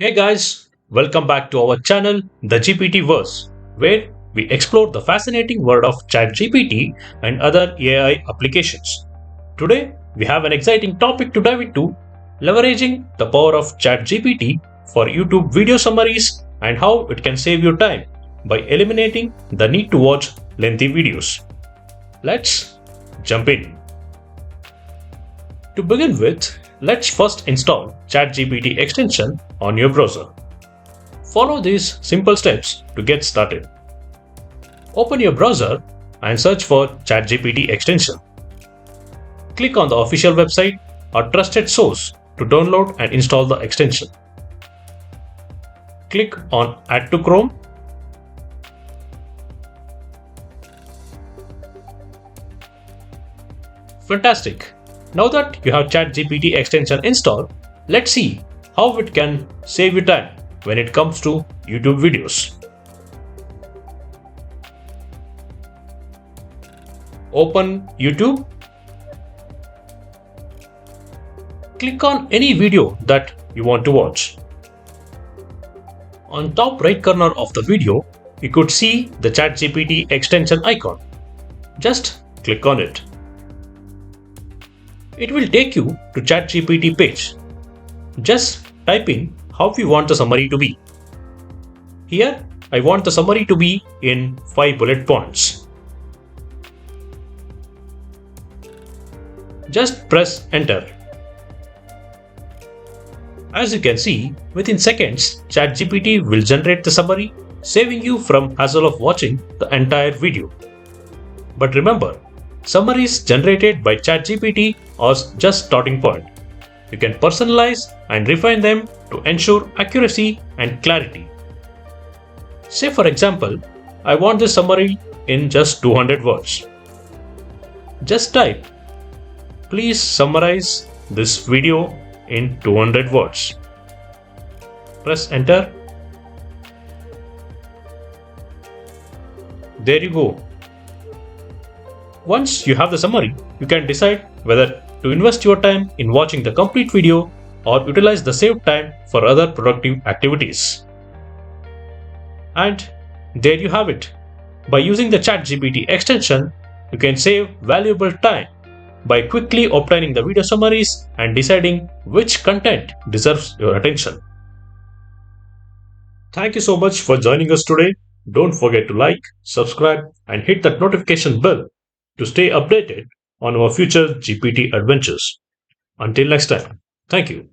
Hey guys, welcome back to our channel, the GPT Verse, where we explore the fascinating world of ChatGPT and other AI applications. Today, we have an exciting topic to dive into, leveraging the power of ChatGPT for YouTube video summaries and how it can save you time by eliminating the need to watch lengthy videos. Let's jump in. To begin with, let's first install ChatGPT extension on your browser. Follow these simple steps to get started. Open your browser and search for ChatGPT extension. Click on the official website or trusted source to download and install the extension. Click on Add to Chrome. Fantastic! Now that you have ChatGPT extension installed, let's see how it can save you time when it comes to YouTube videos. Open YouTube. Click on any video that you want to watch. On top right corner of the video, you could see the ChatGPT extension icon. Just click on it. It will take you to ChatGPT page. Just type in how you want the summary to be. Here, I want the summary to be in 5 bullet points. Just press enter. As you can see, within seconds, ChatGPT will generate the summary, saving you from hassle of watching the entire video. But remember, summaries generated by ChatGPT are just starting point. You can personalize and refine them to ensure accuracy and clarity. Say for example, I want this summary in just 200 words. Just type, please summarize this video in 200 words. Press enter. There you go. Once you have the summary, you can decide whether to invest your time in watching the complete video or utilize the saved time for other productive activities. And there you have it. By using the ChatGPT extension, you can save valuable time by quickly obtaining the video summaries and deciding which content deserves your attention. Thank you so much for joining us today. Don't forget to like, subscribe, and hit that notification bell to stay updated on our future GPT adventures. Until next time, thank you.